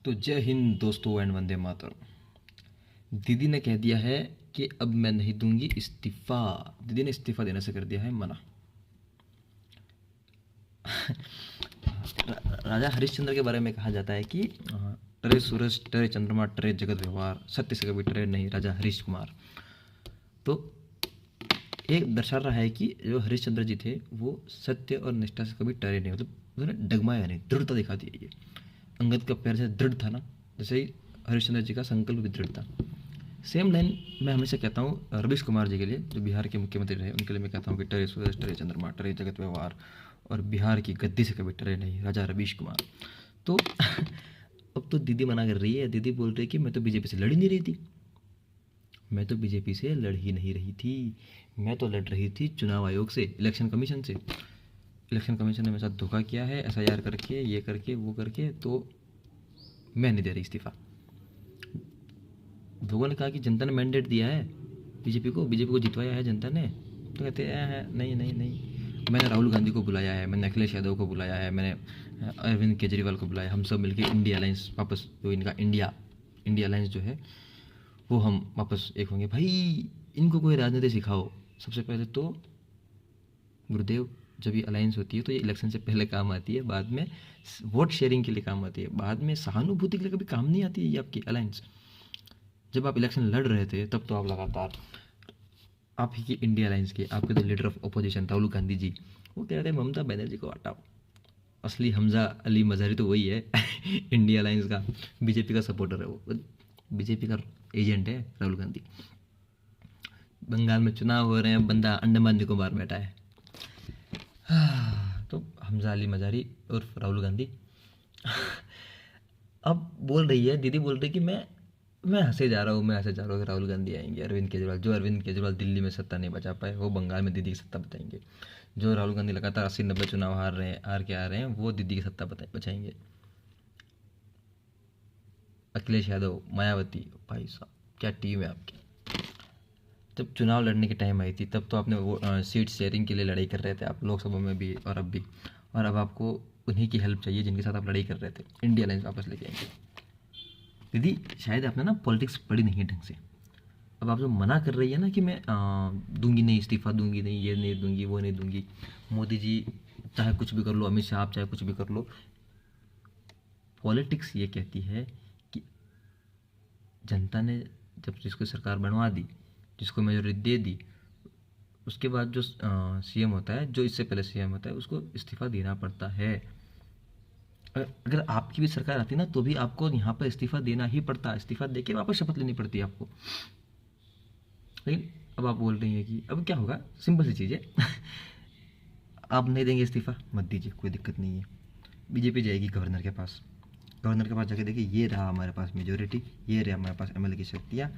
तो जय हिंद दोस्तों एंड वंदे मातरम। दीदी ने कह दिया है कि अब मैं नहीं दूंगी इस्तीफा। दीदी ने इस्तीफा देने से कर दिया है मना। राजा हरिश्चंद्र के बारे में कहा जाता है कि टरे सूरज टरे चंद्रमा टरे जगत व्यवहार, सत्य से कभी टरे नहीं राजा हरीश कुमार। तो एक दर्शा रहा है कि जो हरिश्चंद्र जी थे वो सत्य और निष्ठा से कभी टरे नहीं, मतलब उन्होंने डगमाया नहीं, दृढ़ता दिखा दी। ये अंगद का पैर जैसे दृढ़ था ना, जैसे ही हरिश्चंद्र जी का संकल्प भी दृढ़ था। सेम लाइन मैं हमेशा कहता हूँ रवीश कुमार जी के लिए, जो बिहार के मुख्यमंत्री रहे, उनके लिए मैं कहता हूँ कि टरे सूरज टरे चंद्रमा टरे जगत व्यवहार, और बिहार की गद्दी से कभी टरे नहीं राजा रवीश कुमार। तो अब तो दीदी मना कर रही है। दीदी बोल रही है कि मैं तो बीजेपी से लड़ ही नहीं रही थी। मैं तो बीजेपी से लड़ ही नहीं रही थी, मैं तो लड़ रही थी चुनाव आयोग से, इलेक्शन कमीशन से। इलेक्शन कमीशन ने मेरे साथ धोखा किया है, एसआईआर करके, ये करके, वो करके, तो मैं नहीं दे रही इस्तीफा। लोगों ने कहा कि जनता ने मैंडेट दिया है बीजेपी को जितवाया है जनता ने। तो कहते हैं नहीं नहीं नहीं, मैंने राहुल गांधी को बुलाया है, मैंने अखिलेश यादव को बुलाया है, मैंने अरविंद केजरीवाल को बुलाया, हम सब मिलकर इंडिया अलायंस वापस, जो इनका इंडिया अलायंस जो है वो हम वापस एक होंगे। भाई इनको कोई राजनीति सिखाओ। सबसे पहले तो गुरुदेव, जब ये अलायंस होती है तो ये इलेक्शन से पहले काम आती है, बाद में वोट शेयरिंग के लिए काम आती है, बाद में सहानुभूति के लिए कभी काम नहीं आती है ये आपकी अलायंस। जब आप इलेक्शन लड़ रहे थे तब तो आप लगातार आप ही की इंडिया अलायंस के, आपके तो leader of opposition Rahul Gandhi ji, वो कह रहे थे ममता बनर्जी को हटाओ। असली हमजा अली मजहरी तो वही है इंडिया अलायंस का, बीजेपी का सपोर्टर है वो, बीजेपी का एजेंट है राहुल गांधी। बंगाल में चुनाव हो रहे हैं, बंदा अंडमान निकोबार बैठा है। तो हमजा अली मजारी और राहुल गांधी अब बोल रही है, दीदी बोल रही है कि मैं हंसे जा रहा हूँ, मैं हंसे जा रहा हूँ कि राहुल गांधी आएंगे, अरविंद केजरीवाल, जो अरविंद केजरीवाल दिल्ली में सत्ता नहीं बचा पाए वो बंगाल में दीदी की सत्ता बचाएंगे। जो राहुल गांधी लगातार 80-90 चुनाव हार के आ रहे हैं, वो दीदी की सत्ता बचाएंगे। अखिलेश यादव, मायावती, भाई साहब क्या टीम है आपकी। जब चुनाव लड़ने की टाइम आई थी तब तो आपने वो सीट शेयरिंग के लिए लड़ाई कर रहे थे आप, लोकसभा में भी और अब भी, और अब आपको उन्हीं की हेल्प चाहिए जिनके साथ आप लड़ाई कर रहे थे। इंडिया अलायंस वापस लेके आएंगे। दीदी शायद आपने ना पॉलिटिक्स पढ़ी नहीं है ढंग से। अब आप जो मना कर रही है ना कि मैं दूंगी नहीं इस्तीफा, दूंगी नहीं, ये नहीं दूंगी, वो नहीं दूंगी, मोदी जी चाहे कुछ भी कर लो, अमित शाह आप चाहे कुछ भी कर लो, पॉलिटिक्स ये कहती है कि जनता ने जब जिसको सरकार बनवा दी, जिसको मेजोरिटी दे दी, उसके बाद जो सीएम होता है, जो इससे पहले सीएम होता है, उसको इस्तीफा देना पड़ता है। अगर आपकी भी सरकार आती ना तो भी आपको यहाँ पर इस्तीफा देना ही पड़ता, इस्तीफा देके वापस शपथ लेनी पड़ती है आपको। लेकिन अब आप बोल रही हैं कि अब क्या होगा, सिंपल सी चीज़ है आप नहीं देंगे इस्तीफा, मत दीजिए, कोई दिक्कत नहीं है। बीजेपी जाएगी गवर्नर के पास, गवर्नर के पास जाके देखिए ये रहा हमारे पास मेजोरिटी, ये रहा हमारे पास एमएलए की शक्तियाँ,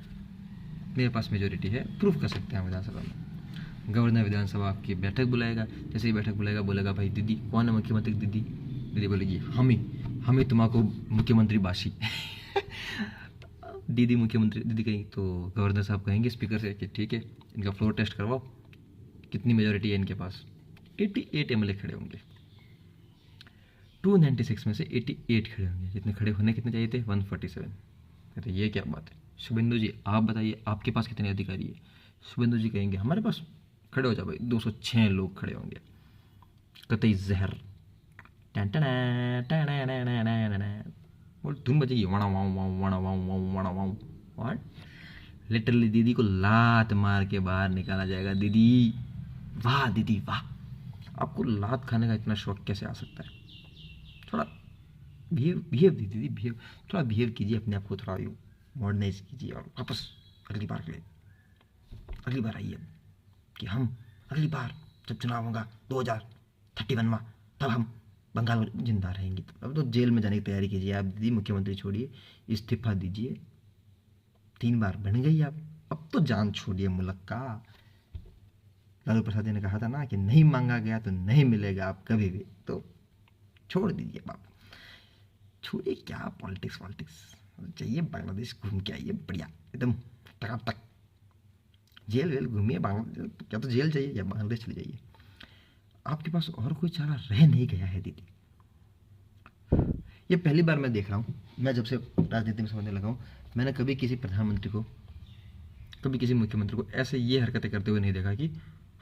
मेरे पास मेजोरिटी है, प्रूफ कर सकते हैं हम विधानसभा में। गवर्नर विधानसभा आपकी बैठक बुलाएगा, जैसे ही बैठक बुलाएगा बोलेगा भाई दीदी कौन है मुख्यमंत्री, दीदी दीदी बोलेगी हम ही तुम्हारा मुख्यमंत्री बाशी दीदी मुख्यमंत्री, दीदी कहेंगी तो गवर्नर साहब कहेंगे स्पीकर से कि ठीक है इनका फ्लोर टेस्ट करवाओ, कितनी मेजोरिटी है इनके पास। 88 एमएलए खड़े होंगे, 296 में से 88 खड़े होंगे, जितने खड़े होने कितने चाहिए थे, 147। कहते ये क्या बात है, शुभेंदु जी आप बताइए आपके पास कितने अधिकारी है। शुभेंदु जी कहेंगे हमारे पास, खड़े हो जाओ भाई, 206 लोग खड़े होंगे, कतई जहर बोल धुन बजेगी, वाणा वाऊ वाऊ वाणा वाऊ वाऊ वाणा वाऊ, व्हाट, लिटरली दीदी को लात मार के बाहर निकाला जाएगा। दीदी वाह, दीदी वाह, आपको लात खाने का इतना शौक कैसे आ सकता है। थोड़ा बिहेव दीदी बिहेव, थोड़ा बिहेव कीजिए अपने आप को, थोड़ा मॉडर्नाइज कीजिए और वापस अगली बार के लिए, अगली बार आइए कि हम अगली बार जब चुनाव होगा 2031 में, तब हम बंगाल में जिंदा रहेंगे। अब तो जेल में जाने की तैयारी कीजिए आप दीदी, मुख्यमंत्री छोड़िए, इस्तीफा दीजिए, 3 बार बन गई आप, अब तो जान छोड़िए मुल्क का। लालू प्रसाद जी ने कहा था ना कि नहीं मांगा गया तो नहीं मिलेगा आप कभी भी, तो छोड़ दीजिए बाप, छोड़िए क्या पॉलिटिक्स चाहिए, बांग्लादेश घूम के आइए बढ़िया एकदम टकाटक, जेल घूमिए, क्या तो जेल चाहिए या बांग्लादेश चले जाइए, आपके पास और कोई चारा रह नहीं गया है दीदी। ये पहली बार मैं देख रहा हूँ मैं जब से राजनीति में समझने लगा हूँ, मैंने कभी किसी प्रधानमंत्री को, कभी किसी मुख्यमंत्री को ऐसे ये हरकतें करते हुए नहीं देखा कि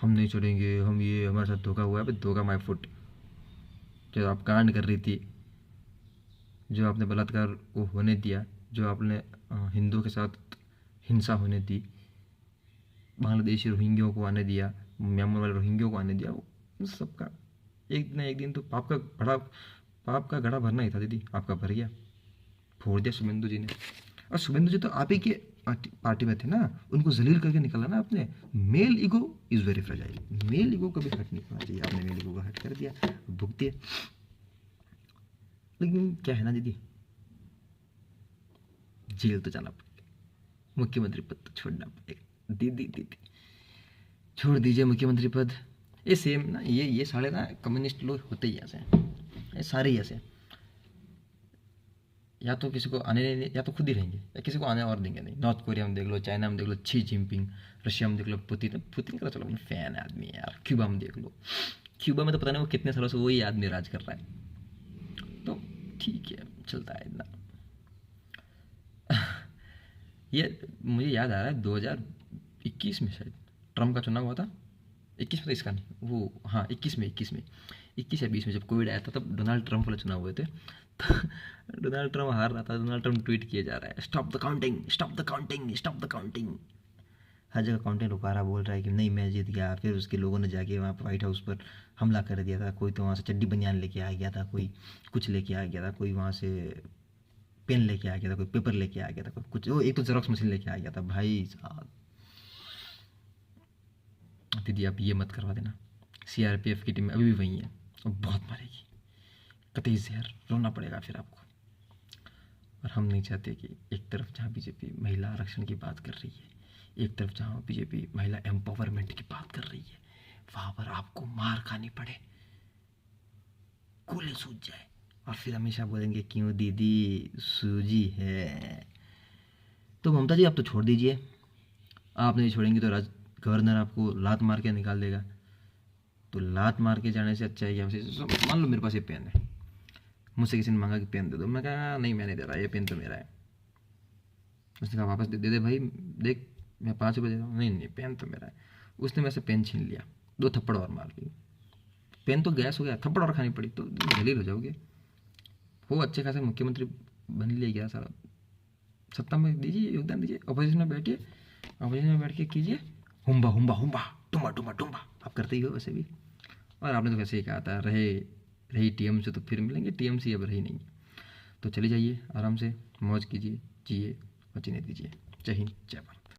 हम नहीं छोड़ेंगे, हम ये हमारे साथ धोखा हुआ है। भाई धोखा माय फुट। जो आप कांड कर रही थी, जो आपने बलात्कार को होने दिया, जो आपने हिंदुओं के साथ हिंसा होने दी, बांग्लादेशी रोहिंग्यों को आने दिया, म्यांमार वाले रोहिंग्यों को आने दिया, उन सबका एक ना एक दिन तो पाप का घड़ा भरना ही था दीदी। आपका भर गया, फोड़ दिया शुभेंदु जी ने। और शुभेंदु जी तो आप ही के पार्टी में थे ना, उनको जलील करके निकाला ना आपने। Male ego is very fragile. Male ego कभी हट नहीं होना चाहिए, आपने मेल ईगो को हट कर दिया, भुगतिए। लेकिन क्या है ना दीदी, जेल तो जाना पड़ेगा, मुख्यमंत्री पद तो छोड़ना पड़ेगा। दीदी दीदी छोड़ दीजिए मुख्यमंत्री पद। ये सेम ना, ये सारे ना कम्युनिस्ट लोग होते ही ऐसे हैं, ये सारे ही ऐसे हैं। या तो किसी को आने नहीं, या तो खुद ही रहेंगे, या किसी को आने और देंगे नहीं। नॉर्थ कोरिया में देख लो, चाइना में देख लो शी जिनपिंग, रशिया में देख लो पुतिन। पुतिन का चलो फैन आदमी है यार। क्यूबा में देख लो, क्यूबा में तो पता नहीं वो कितने सालों से वही आदमी राज कर रहा है। तो ठीक है, चलता है इतना। ये मुझे याद आ रहा है 2021 में शायद ट्रम्प का चुनाव हुआ था। 21 में तो इसका नहीं, वो हाँ 21 या 20 में जब कोविड आया था, तब डोनाल्ड ट्रम्प वाले चुनाव हुए थे। तो डोनाल्ड ट्रम्प हार रहा था, डोनाल्ड ट्रम्प ट्वीट किए जा रहा है, stop the counting, stop the counting, stop the counting. हर जगह काउंटिंग रुका रहा, बोल रहा है कि नहीं मैं जीत गया। फिर उसके लोगों ने जाके वहाँ पर व्हाइट हाउस पर हमला कर दिया था। कोई तो वहाँ से चड्डी बनियान लेके आ गया था, कोई कुछ लेके आ गया था, कोई वहाँ से पेन लेके आ गया था, कोई पेपर लेके आ गया था, कोई कुछ, वो एक तो जेरोक्स मशीन लेके आ गया था। भाई साहब, दीदी आप ये मत करवा देना। सीआरपीएफ की टीम अभी भी वही है और बहुत मारेगी, कतई जहर, रोना पड़ेगा फिर आपको। और हम नहीं चाहते कि एक तरफ जहाँ बीजेपी महिला आरक्षण की बात कर रही है, एक तरफ जहाँ बीजेपी महिला एम्पावरमेंट की बात कर रही है, वहाँ पर आपको मार खानी पड़े, गोले सूझ जाए, और फिर हमेशा बोलेंगे क्यों दीदी सूजी है। तो ममता जी आप तो छोड़ दीजिए। आप नहीं छोड़ेंगी तो गवर्नर आपको लात मार के निकाल देगा। तो लात मार के जाने से अच्छा है कि आपसे, मान लो मेरे पास ये पेन है, मुझसे किसी ने मांगा कि पेन दे दो, मैं कहा नहीं मैं नहीं दे रहा, ये पेन तो मेरा है। उसने कहा वापस दे दे भाई, देख मैं 5 रुपये दे रहा हूँ। नहीं नहीं पेन तो मेरा है। उसने मेरे से पेन छीन लिया, 2 थप्पड़ और मार दी, पेन तो गैस हो गया, थप्पड़ और खानी पड़ी, तो जलील हो जाओगे। वो अच्छे खासे मुख्यमंत्री बन लिया गया सारा, सत्ता में दीजिए, योगदान दीजिए, अपोजिशन में बैठिए, अपोजिशन में बैठ के कीजिए हुम्बा हुम्बा हुम्बा, टुम्बा टुम्बा टुम्बा। आप करते ही हो वैसे भी, और आपने तो वैसे ही कहा था रही टीएमसी तो फिर मिलेंगे, टीएमसी अब रही नहीं। तो चले जाइए आराम से, मौज कीजिए, जिए और जीने दीजिए। जय हिंद, जय भारत।